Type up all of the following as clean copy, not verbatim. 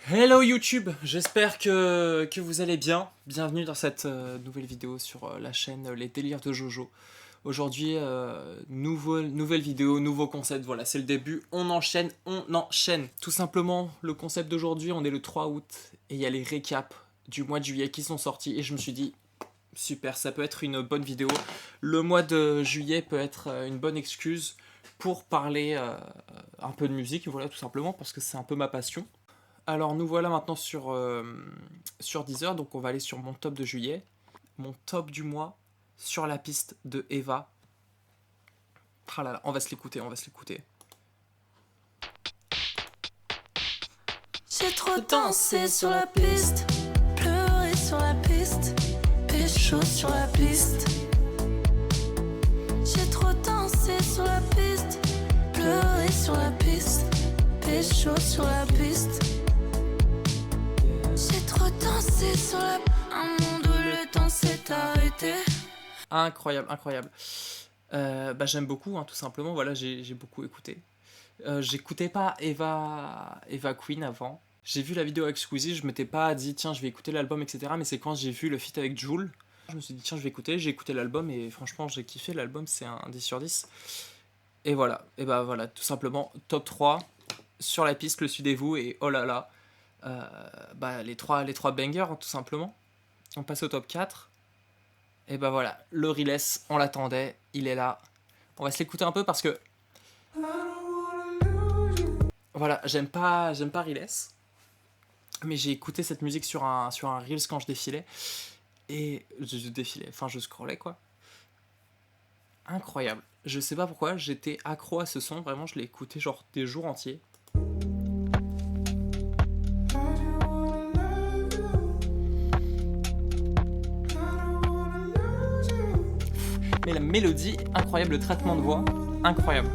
Hello YouTube, j'espère que vous allez bien. Bienvenue dans cette nouvelle vidéo sur la chaîne Les Délires de Jojo. Aujourd'hui, nouvelle vidéo, nouveau concept, voilà, c'est le début. On enchaîne. Tout simplement, le concept d'aujourd'hui, on est le 3 août et il y a les récaps du mois de juillet qui sont sortis et je me suis dit, super, ça peut être une bonne vidéo. Le mois de juillet peut être une bonne excuse pour parler un peu de musique, voilà, tout simplement, parce que c'est un peu ma passion. Alors nous voilà maintenant sur Deezer, donc on va aller sur mon top de juillet. Mon top du mois sur la piste de Eva. Ah là là, on va se l'écouter, on va se l'écouter. J'ai trop dansé sur la piste, pleuré sur la piste, pécho sur la piste. J'ai trop dansé sur la piste, pleuré sur la piste, pécho sur la piste. J'ai trop dansé sur la... Un monde où le temps s'est arrêté. Incroyable, incroyable. J'aime beaucoup, hein, tout simplement, voilà, j'ai beaucoup écouté. J'écoutais pas Eva Queen avant. J'ai vu la vidéo avec Squeezie, je m'étais pas dit tiens je vais écouter l'album etc. Mais c'est quand j'ai vu le feat avec Jul, je me suis dit tiens je vais écouter, j'ai écouté l'album et franchement j'ai kiffé l'album, c'est un 10 sur 10. Et voilà, voilà, tout simplement top 3 sur la piste, le suivez-vous et oh là là, les trois bangers hein, tout simplement. On passe au top 4. Et voilà, le Riles, on l'attendait, il est là. On va se l'écouter un peu parce que voilà, j'aime pas Riles. Mais j'ai écouté cette musique sur un Reels quand je défilais. Et je défilais, enfin je scrollais quoi. Incroyable. Je sais pas pourquoi, j'étais accro à ce son, vraiment je l'ai écouté genre des jours entiers. Mais la mélodie, incroyable, le traitement de voix, incroyable.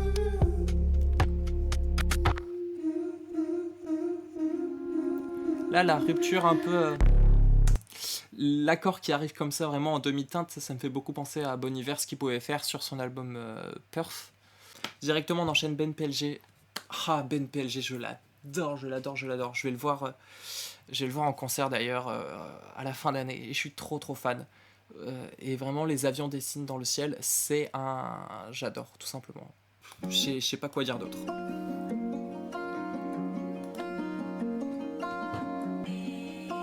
Là, la rupture un peu... l'accord qui arrive comme ça, vraiment en demi-teinte, ça me fait beaucoup penser à Bon Iver, ce qu'il pouvait faire sur son album Perf. Directement, on enchaîne Ben PLG. Ah, Ben PLG, je l'adore. Je vais le voir en concert d'ailleurs à la fin d'année. Et je suis trop fan. Et vraiment, les avions dessinent dans le ciel, c'est un... J'adore, tout simplement. Je sais pas quoi dire d'autre.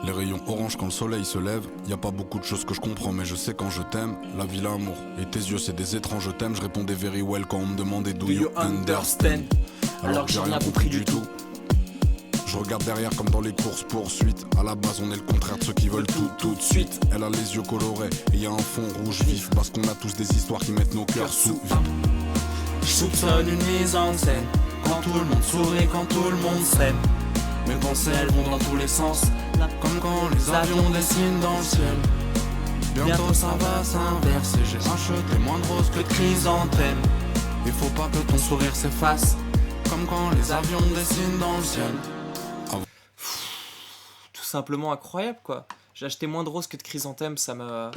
Les rayons orange quand le soleil se lève. Y a pas beaucoup de choses que je comprends, mais je sais quand je t'aime. La vie, l'amour. Et tes yeux, c'est des étranges je t'aime. Je répondais very well quand on me demandait do you understand. Alors que j'ai rien compris du tout. Je regarde derrière comme dans les courses poursuites. À la base on est le contraire de ceux qui veulent tout de suite. Elle a les yeux colorés et y a un fond rouge vif. Parce qu'on a tous des histoires qui mettent nos cœurs sous vide. Je soupçonne une mise en scène. Quand tout le monde sourit, quand tout le monde s'aime. Mes pensées elles vont dans tous les sens. Comme quand les avions dessinent dans le ciel. Bientôt ça va s'inverser. J'ai un cheveu moins de rose que de chrysanthème. Il faut pas que ton sourire s'efface. Comme quand les avions dessinent dans le ciel. Tout simplement incroyable quoi. J'ai acheté moins de roses que de chrysanthème, ça me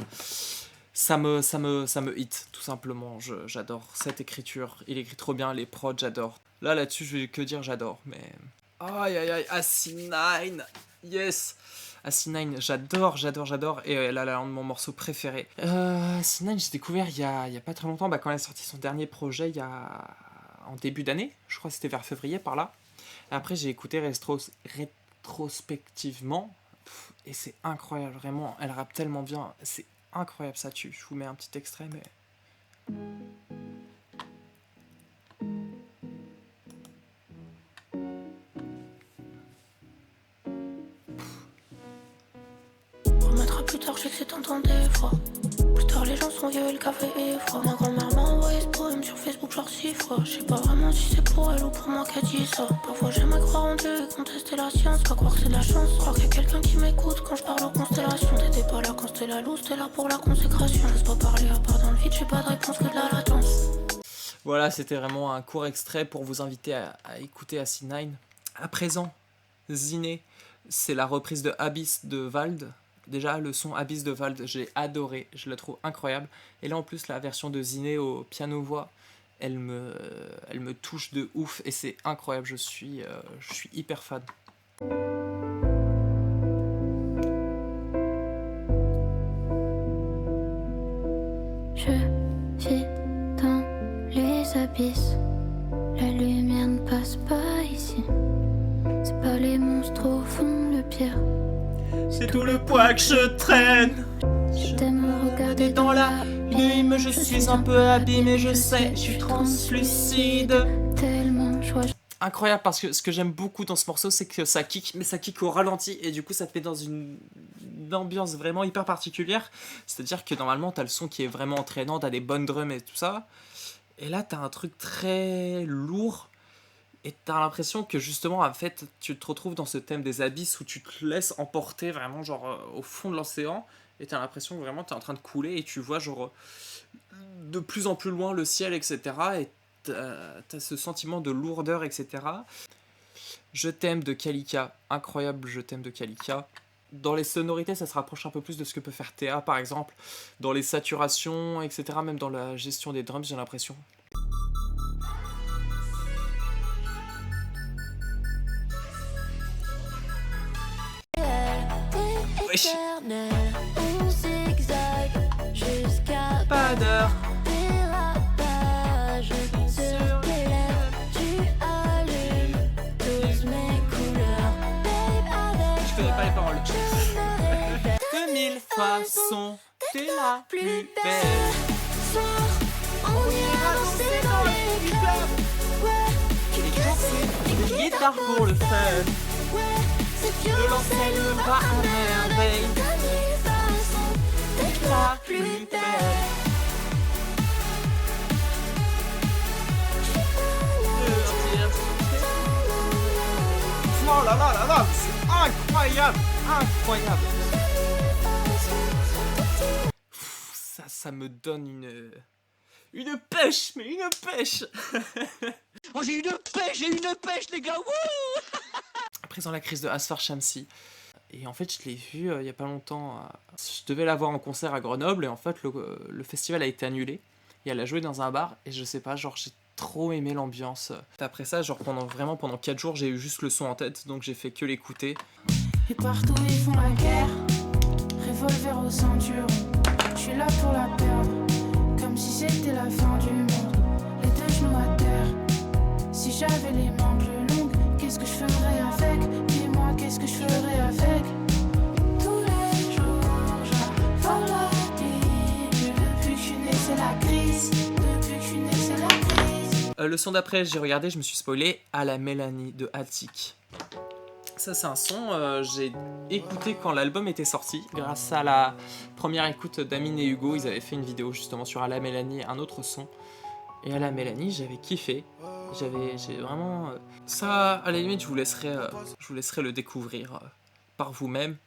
hit tout simplement. J'adore cette écriture, il écrit trop bien, les prods j'adore. Là-dessus je vais que dire j'adore, mais aïe aïe aïe, AC9, yes, AC9 j'adore et là un de mon morceau préféré. AC9 j'ai découvert il y a pas très longtemps, quand elle a sorti son dernier projet en début d'année, je crois que c'était vers février par là. Et après j'ai écouté rétrospectivement et c'est incroyable, vraiment, elle rappe tellement bien, c'est incroyable, ça tue. Je vous mets un petit extrait, mais... Remettra plus tard, je sais que c'est tentant des fois. Plus tard les gens sont vieux et le café est froid. Ma grand-mère m'a envoyé ce poème sur Facebook genre 6 fois. Je sais pas vraiment si c'est pour elle ou pour moi qu'elle dit ça. Parfois j'aimerais croire en Dieu et contester la science. Pas croire que c'est de la chance, croire qu'il y a quelqu'un qui m'écoute quand je parle aux constellations. T'étais pas là quand c'était la loose, t'es là pour la consécration. J'ose pas parler à part dans le vide, j'ai pas de réponse que de la latence. Voilà, c'était vraiment un court extrait pour vous inviter à écouter AC9. À présent, Ziné, c'est la reprise de Abyss de Vald. Déjà, le son Abyss de Vald, j'ai adoré, je la trouve incroyable. Et là, en plus, la version de Ziné au piano-voix, elle me touche de ouf et c'est incroyable, je suis hyper fan. abysse. La lumière ne passe pas ici. C'est pas les monstres au fond le pire. C'est tout le poids que je traîne. Je t'aime regarder Dans l'abîme, je suis un peu abîmé, je sais, je suis translucide. tellement joie. Incroyable, parce que ce que j'aime beaucoup dans ce morceau, c'est que ça kick, mais ça kick au ralenti, et du coup ça te met dans une ambiance vraiment hyper particulière. C'est-à-dire que normalement t'as le son qui est vraiment entraînant, t'as des bonnes drums et tout ça, et là t'as un truc très lourd, et t'as l'impression que justement en fait tu te retrouves dans ce thème des abysses où tu te laisses emporter vraiment genre au fond de l'océan, et t'as l'impression que vraiment t'es en train de couler, et tu vois genre de plus en plus loin le ciel, etc. Et t'as ce sentiment de lourdeur, etc. Je t'aime de Kalika, incroyable Je t'aime de Kalika. Dans les sonorités, ça se rapproche un peu plus de ce que peut faire Théa, par exemple. Dans les saturations, etc. Même dans la gestion des drums, j'ai l'impression. Wesh. On zigzag jusqu'à Pas d'heure. dérapage. Sur tes lèvres, tu allumes toutes mes couleurs. Babe, avec Je connais pas les paroles. je me réveille. 2000 façons, t'es la plus belle. Soir, on ira danser dans les clubs. Ouais, Et casser des guitares pour le fun. ouais, c'est Le violent, lancer le va à merveille. 2000 façons d'être la plus belle. Oh là là là là, c'est incroyable, incroyable. Ça me donne une pêche, mais une pêche. Oh, j'ai une pêche les gars, wouh. Après dans la crise de Asfar Shamsi, et en fait je l'ai vu il y a pas longtemps, je devais la voir en concert à Grenoble, et en fait le festival a été annulé, et elle a joué dans un bar, et je sais pas, genre j'ai trop aimé l'ambiance. Après ça, genre pendant 4 jours, j'ai eu juste le son en tête, donc j'ai fait que l'écouter. Et partout ils font la guerre, revolver aux ceintures. Je suis là pour la perdre, comme si c'était la fin du monde. Les deux genoux à terre, si j'avais les mains plus longues, qu'est-ce que je ferais avec? Dis-moi, qu'est-ce que je ferais avec? Tous les jours, j'avale la Bible. Depuis que je suis né, c'est la crise. Depuis que je suis né, c'est la crise. Le son d'après, j'ai regardé, je me suis spoilé, à la Mélanie de Attic. Ça c'est un son, j'ai écouté quand l'album était sorti, grâce à la première écoute d'Amine et Hugo, ils avaient fait une vidéo justement sur À la Mélanie, un autre son. Et À la Mélanie, j'avais kiffé, j'ai vraiment... ça, à la limite, je vous laisserai le découvrir par vous-même.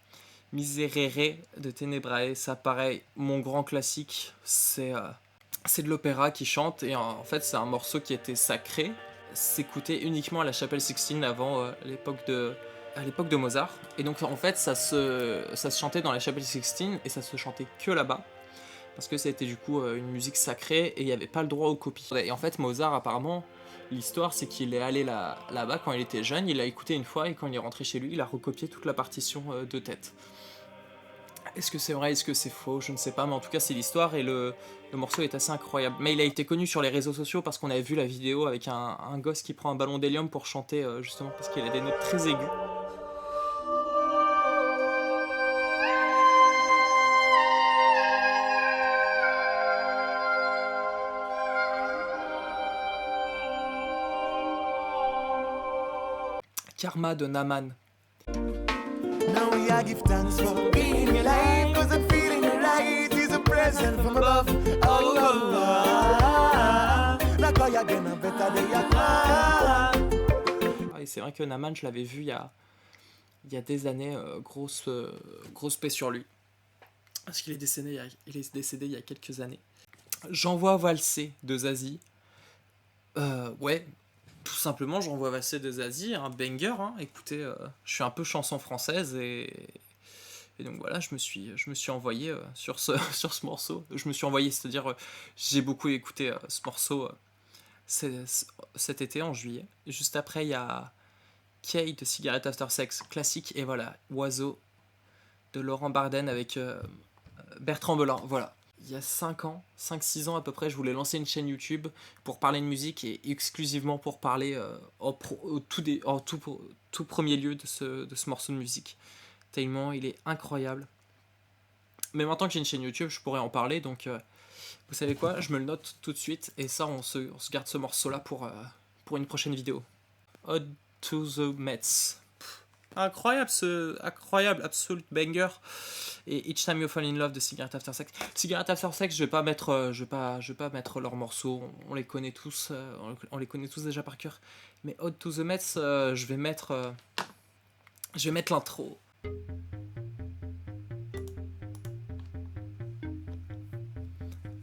Miserere de Tenebrae, ça pareil, mon grand classique, c'est de l'opéra qui chante, et en fait c'est un morceau qui était sacré, s'écoutait uniquement à la Chapelle Sixtine avant l'époque de Mozart, et donc en fait ça se chantait dans la Chapelle Sixtine, et ça se chantait que là-bas, parce que ça a été du coup une musique sacrée, et il n'y avait pas le droit aux copies. Et en fait Mozart, apparemment, l'histoire c'est qu'il est allé là-bas quand il était jeune, il l'a écouté une fois, et quand il est rentré chez lui, il a recopié toute la partition de tête. Est-ce que c'est vrai, est-ce que c'est faux, je ne sais pas, mais en tout cas c'est l'histoire, et le morceau est assez incroyable. Mais il a été connu sur les réseaux sociaux parce qu'on avait vu la vidéo avec un gosse qui prend un ballon d'hélium pour chanter, justement parce qu'il a des notes très aiguës. Karma de Naman. Now we are give thanks for being alive, cause I'm feeling right, is a present from above. Oh, oh, oh. Like I again, a better day at Ah, et c'est vrai que Naman, je l'avais vu il y a des années, grosse paix sur lui. Parce qu'il est décédé il y a quelques années. J'envoie valser de Zazie. Ouais, tout simplement, J'envoie valser de Zazie, un banger, hein. Écoutez, je suis un peu chanson française, et donc voilà, je me suis envoyé sur ce morceau. Je me suis envoyé, c'est-à-dire j'ai beaucoup écouté ce morceau cet été, en juillet. Juste après, il y a Kay de Cigarette After Sex, classique, et voilà, Oiseau de Laurent Barden avec Bertrand Belin, voilà. il y a 5 ans, 5-6 ans à peu près, je voulais lancer une chaîne YouTube pour parler de musique et exclusivement pour parler au tout premier lieu de ce morceau de musique. Tellement il est incroyable. Mais maintenant que j'ai une chaîne YouTube, je pourrais en parler, donc vous savez quoi, je me le note tout de suite, et ça on se garde ce morceau-là pour une prochaine vidéo. Ode to the Mets. Incroyable, incroyable, absolute banger. Et Each Time You Fall in Love de Cigarette After Sex. Cigarette After Sex, je vais pas mettre leurs morceaux, on les connaît tous, on les connaît tous déjà par cœur. Mais Ode to the Mets, je vais mettre l'intro.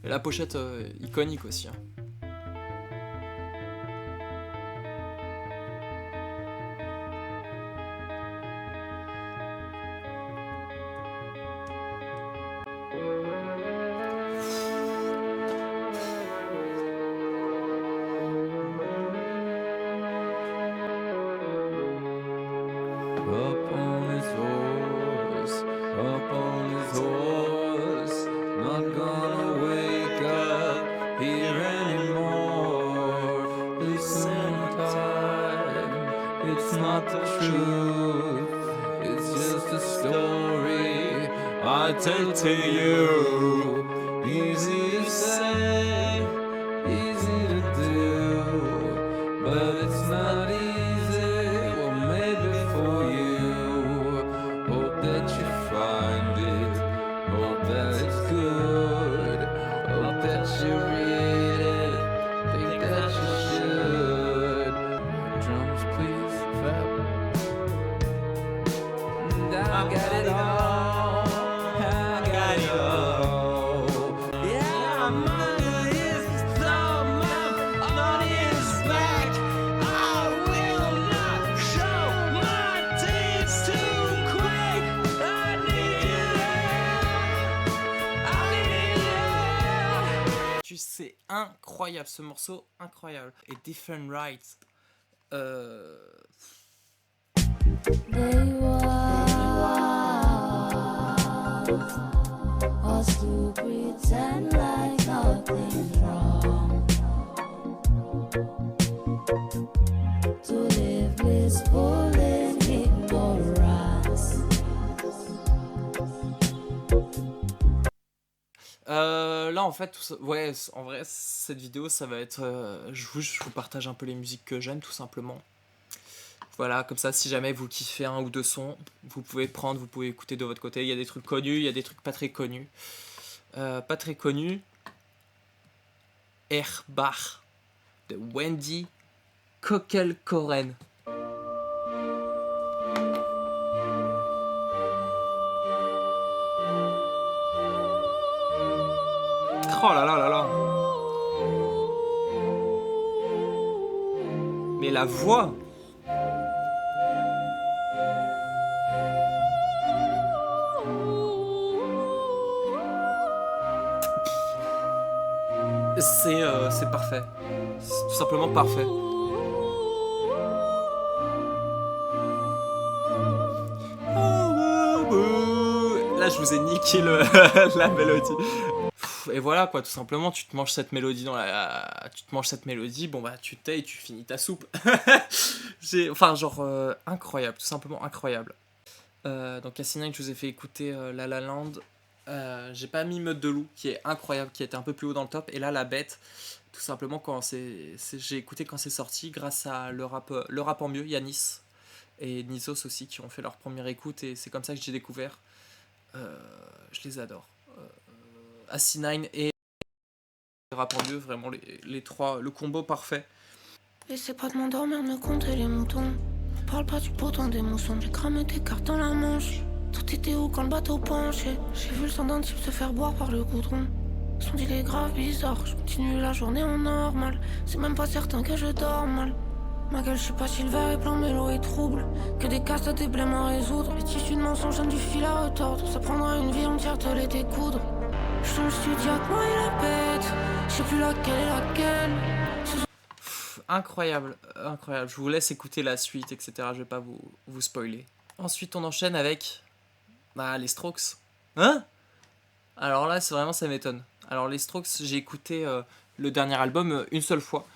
Et la pochette iconique aussi. Hein. It's not the truth, it's just a story I tell to you. Easy to say, easy to do, but it's not easy, well maybe for you. Hope that you find it, hope that it's good, hope that you read it, think that you should. Drums please, fab. And I got it all, I got it all. Yeah, money is the money is back. I will not show my teeth to quake. I need you there, I need you there. C'est incroyable ce morceau, incroyable. Et Different Rights. They was to pretend like nothing's wrong, to live blissful in ignorance. Là en fait, tout ça, ouais, en vrai cette vidéo ça va être, je vous partage un peu les musiques que j'aime tout simplement. Voilà, comme ça si jamais vous kiffez un ou deux sons, vous pouvez prendre, vous pouvez écouter de votre côté. Il y a des trucs connus, il y a des trucs pas très connus. Pas très connus. Airbach de Wendy Coquelcoren. Oh là là là là. Mais la voix. C'est parfait. C'est tout simplement parfait. Là, je vous ai niqué la mélodie. Et voilà quoi, tout simplement, tu te manges cette mélodie bon bah tu tais et tu finis ta soupe. Enfin genre incroyable, tout simplement incroyable. Donc à Sinai, je vous ai fait écouter La La Land. J'ai pas mis Meute de Loup qui est incroyable, qui était un peu plus haut dans le top, et là La Bête, tout simplement quand j'ai écouté quand c'est sorti grâce à le rap en mieux, Yanis et Nisos aussi qui ont fait leur première écoute, et c'est comme ça que j'ai découvert. Je les adore. Asinine et rap en mieux, vraiment les trois, le combo parfait. Essaie pas de m'endormir, de me compter les moutons. Parle pas du potent des moussons, j'ai cramé tes cartes dans la manche. Tout était où quand le bateau penchait? J'ai vu le sang d'un type se faire boire par le goudron. Son deal est grave bizarre, je continue la journée en normal. C'est même pas certain que je dors mal. Ma gueule, je suis pas si le verre est plein, mais l'eau est trouble. Que des castes à des blèmes à résoudre. Les tissus de mensonges donnent du fil à retordre. Ça prendra une vie entière de les découdre. Je change studiaque, moi et la bête. Je sais plus laquelle est laquelle. Incroyable, incroyable. Je vous laisse écouter la suite, etc. Je vais pas vous spoiler. Ensuite, on enchaîne avec les Strokes. Hein? Alors là, c'est vraiment, ça m'étonne. Alors les Strokes, j'ai écouté le dernier album une seule fois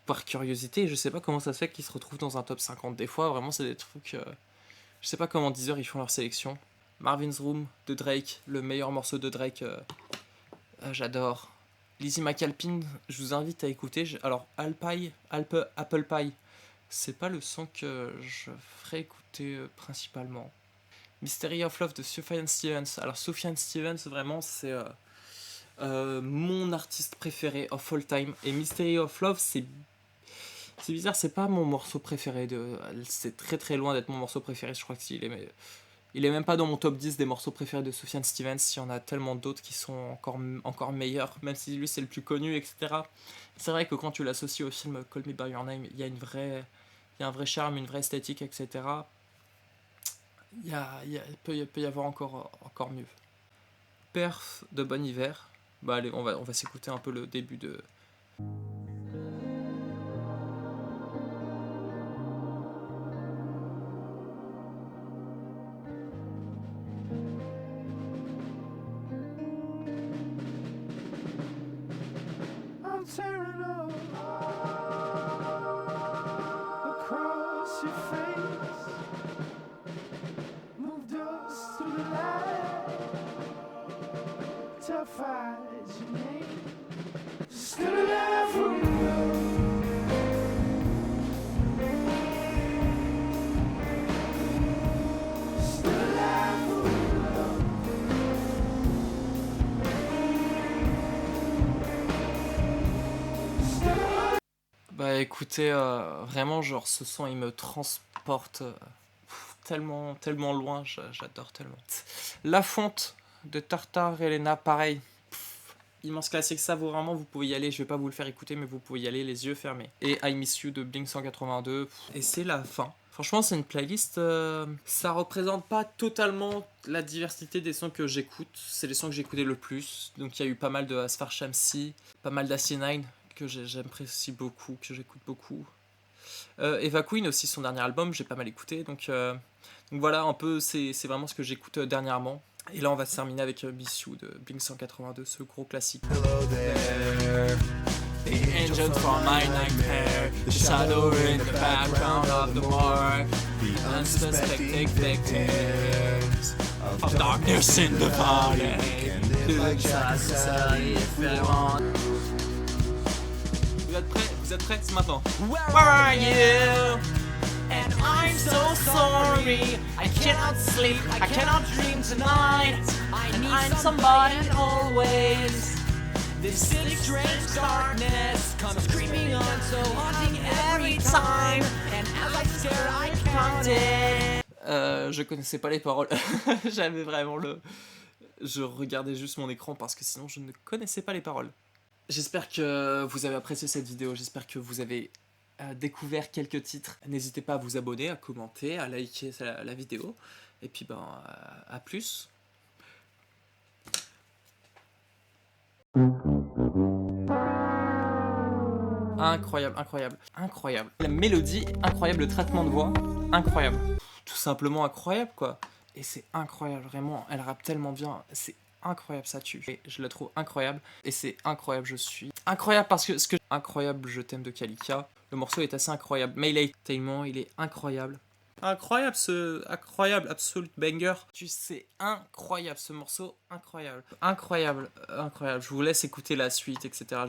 par curiosité. Et je sais pas comment ça se fait qu'ils se retrouvent dans un top 50 des fois. Vraiment, c'est des trucs. Je sais pas comment Deezer ils font leur sélection. Marvin's Room de Drake, le meilleur morceau de Drake. J'adore. Lizzie McAlpine, je vous invite à écouter. Alors Apple Pie, c'est pas le son que je ferai écouter principalement. Mystery of Love de Sufjan Stevens. Alors Sufjan Stevens, vraiment, c'est mon artiste préféré of all time. Et Mystery of Love, c'est bizarre, c'est pas mon morceau préféré. C'est très très loin d'être mon morceau préféré. Je crois qu'il est, il est même pas dans mon top 10 des morceaux préférés de Sufjan Stevens. Il y en a tellement d'autres qui sont encore meilleurs, même si lui c'est le plus connu, etc. C'est vrai que quand tu l'associes au film Call Me By Your Name, il y a un vrai charme, une vraie esthétique, etc. Il peut y avoir encore mieux. Perf de Bon Hiver. Bah allez, on va s'écouter un peu le début de... I'm tearing up across your face. Moved us to the light to find your name. Still alive from love. Still alive from love. Bah écoutez, vraiment, genre, ce son, il me transporte tellement loin, j'adore tellement. La Fonte de Tartar Elena, pareil. Immense classique, ça vous vraiment, vous pouvez y aller, je vais pas vous le faire écouter, mais vous pouvez y aller les yeux fermés. Et I Miss You de Blink 182, et c'est la fin. Franchement, c'est une playlist, ça représente pas totalement la diversité des sons que j'écoute, c'est les sons que j'écoutais le plus. Donc il y a eu pas mal de Asfar Shamsi, pas mal d'Asinine, que j'apprécie beaucoup, que j'écoute beaucoup. Eva Queen aussi, son dernier album, j'ai pas mal écouté, donc voilà, un peu, c'est vraiment ce que j'écoute dernièrement. Et là, on va se terminer avec Miss You de Blink 182, ce gros classique. Hello there. The engine for my nightmare, the shadow in the background of the morgue, the unsuspecting victims of darkness in the body. Vous êtes prêts? C'est maintenant. Where are you? And I'm so sorry, I cannot sleep, I cannot dream tonight. I need somebody always. This silly strange darkness comes creeping on, so haunting every time. And as I stare, I count it. Je connaissais pas les paroles. J'avais vraiment je regardais juste mon écran parce que sinon je ne connaissais pas les paroles. J'espère que vous avez apprécié cette vidéo, j'espère que vous avez découvert quelques titres. N'hésitez pas à vous abonner, à commenter, à liker la vidéo. Et puis à plus. Incroyable, incroyable, incroyable. La mélodie, incroyable, le traitement de voix, incroyable. Tout simplement incroyable, quoi. Et c'est incroyable, vraiment, elle rappe tellement bien, c'est incroyable, ça tue. Et je la trouve incroyable, et c'est incroyable, je suis incroyable parce que incroyable, je t'aime de Kalika. Le morceau est assez incroyable, mais tellement, il est incroyable. Incroyable, incroyable, absolute banger. C'est incroyable, ce morceau, incroyable. Incroyable, incroyable. Je vous laisse écouter la suite, etc.